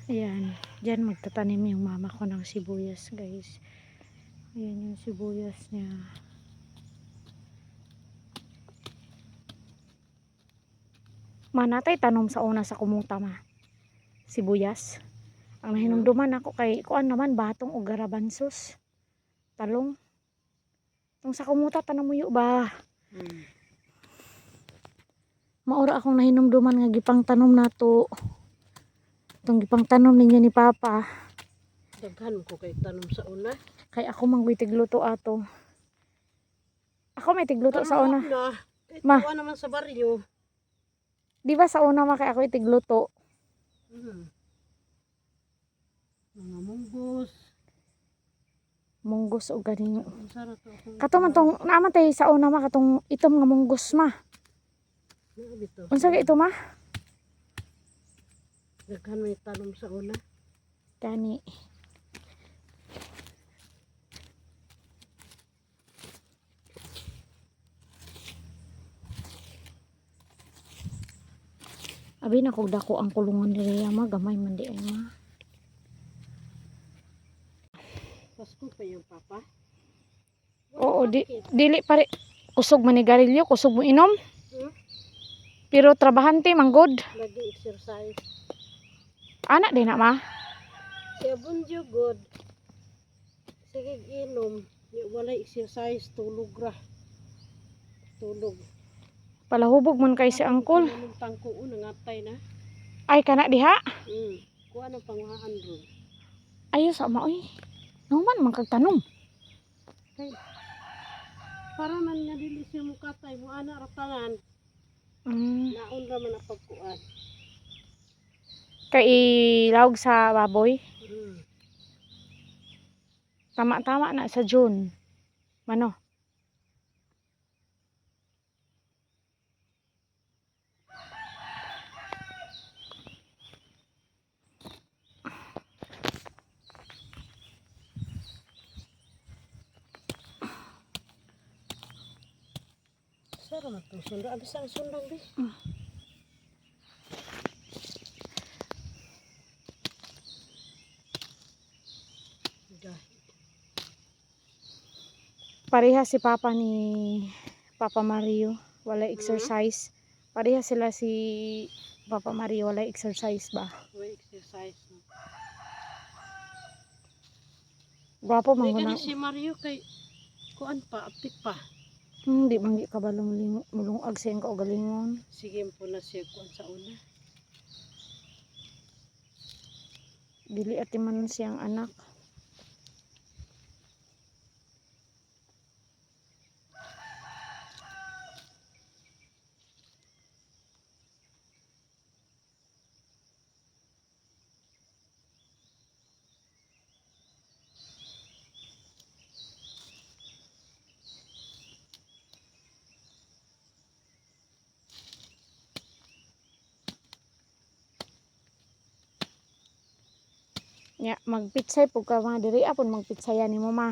Ayan, dyan magtatanim yung mama ko ng sibuyas, guys. Ayan yung sibuyas niya. Manatay tanom sa una sa kumuta ma. Sibuyas. Ang nahinumduman ako kay kuan naman batong o garabansos. Talong. Tung sa kumuta tanom mo yu ba? Maura akong nahinumduman nga gipang tanom nato. Itong gipang tanom ninyo ni Papa. Daghan ko kay tanom sa una. Kay ako mang tigluto ato. Ako may tigluto sa una. Ma, Ma, naman sa baryo. di ba sa una ma kay ako itigluto? Mga munggos. Munggos o ganing. Sarap to akong Kato man tong naaman tay sa una ma katong itom nga munggos ma. bito. Unsa ka ito ma? Daghan may tanom sa una. Kani. Abi na kog dako ang kulungan diri ma gamay man di ay ma. Pasko pa yung Papa. Oo, dili pare kusog manigarilyo, kusog mo inom. Pero trabahante manggod. Lagi exercise. Anak din na ma. Siya bunjo good. Sige inom. Wala exercise, tulog ra. Tulog. Palahubog man kay si angkol. Anong tangko nangatay na? Ay kana diha. Kuha ng panguhaan ron. Ayo sa ma oy. Numan man kag tanom. Kay para man nga dili siya mukatay mo ana ra tanan. Naon ra man ang pagkuan. Kay ilawag sa baboy. Tama-tama na sa June. Mano? Saro na itong sundang. Abis ang sundang di. Pareha si Papa ni Papa Mario. Wala exercise. Pareha sila si Papa Mario. Wala exercise ba? Wala exercise. Gwapo man Hindi na. si Mario kay kuan pa, aptik pa. Di man di ka ba mulungag sa iyong kaugalingon. Sige po na siya kuan sa una. Dili ati man siyang anak. Ya, magpitsay po ka mga diri apon magpitsaya ni mo ma.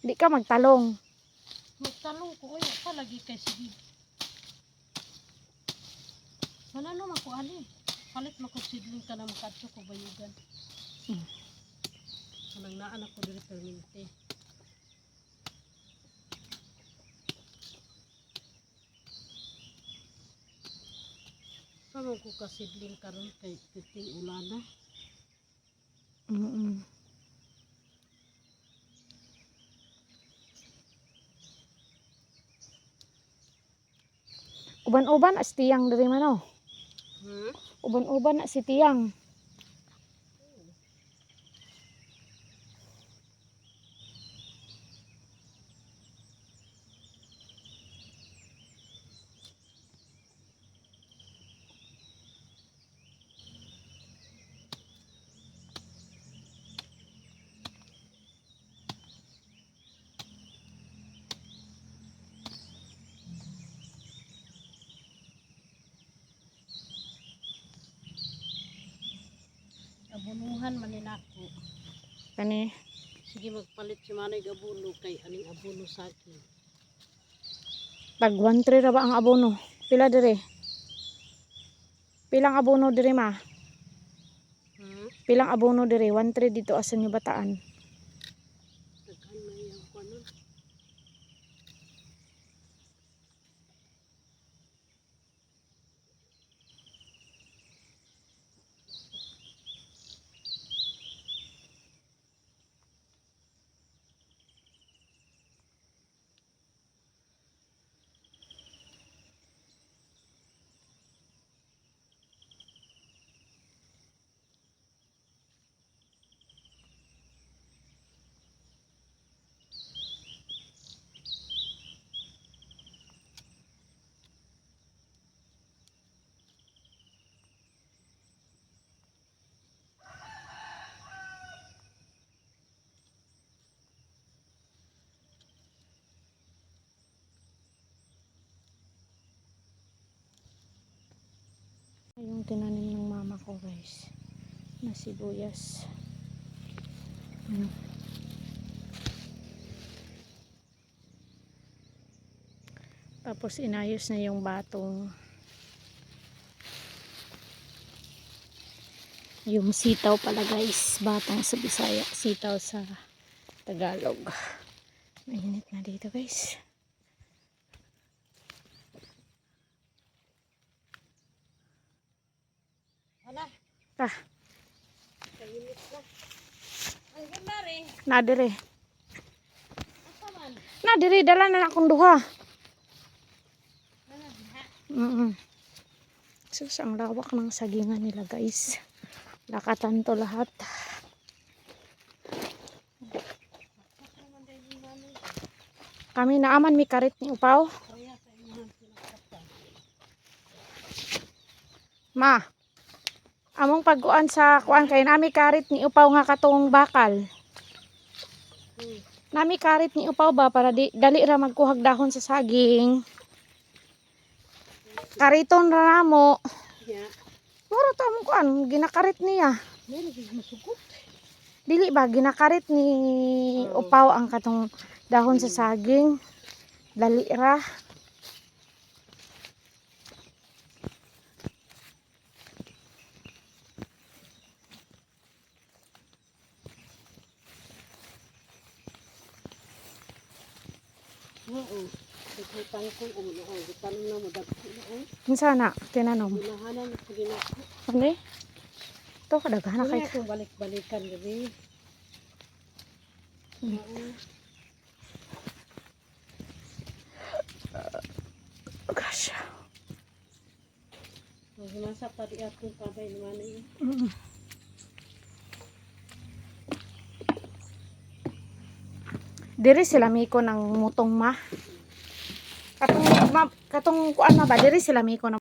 Di ka magtalong. Magtalong ko oy pa lagi kay sige. Sana no makuan eh. Palit mo ko sidling ka na makadto ko bayugan. Kanang naan ako diri permente. Pamang ko kasidling karon kay piting ulana. Uban-uban as tiyang diri man oh. Uban-uban na si tiyang. Abunuhan man ni nako. Kani Sige magpalit si manay abuno kay aning abuno sa akin. tag 1-3 ra ba ang abono? Pila dire? Pilang abono diri ma? Ha? Pilang abono diri? 1-3 dito asan yung bataan. Daghan na yung kanon. Yung tinanim ng mama ko guys. Na sibuyas. Ano? Tapos inayos na yung batong. Yung sitaw pala guys. Batong sa Bisaya. Sitaw sa Tagalog. Mainit na dito guys. Hala, Ah, kainit na. Ang ganda rin. nadiri. Asa man? Nadiri, dala na akong duha. Ano, ha? Sus, ang lawak ng sagingan nila guys. Lakatan to lahat. Kami naaman mi karit ni upaw. Kaya sa inyong pinagkatan. Ma, among pagkuan sa kuan kay nami karit ni upaw nga katong bakal. Nami karit ni upaw ba para dali ra magkuhag dahon sa saging. Kariton ra namo. Ya. Mura to among kuan, ginakarit niya. Meron din masugot. Dili ba ginakarit ni upaw ang katong dahon sa saging. Dali ra. Oo. Ikutan ko ulo. Gitanong na mo dagko na. Kinsa na tinanom? Ginahanan ko din ako. Ano? To kadaghan na Kaya kay. akong balik-balikan gabi. Oo. Gosh. Nasa pa di akong pabay naman eh. Diri sila miko ng mutong ma. Katong kuan na ba diri sila miko ng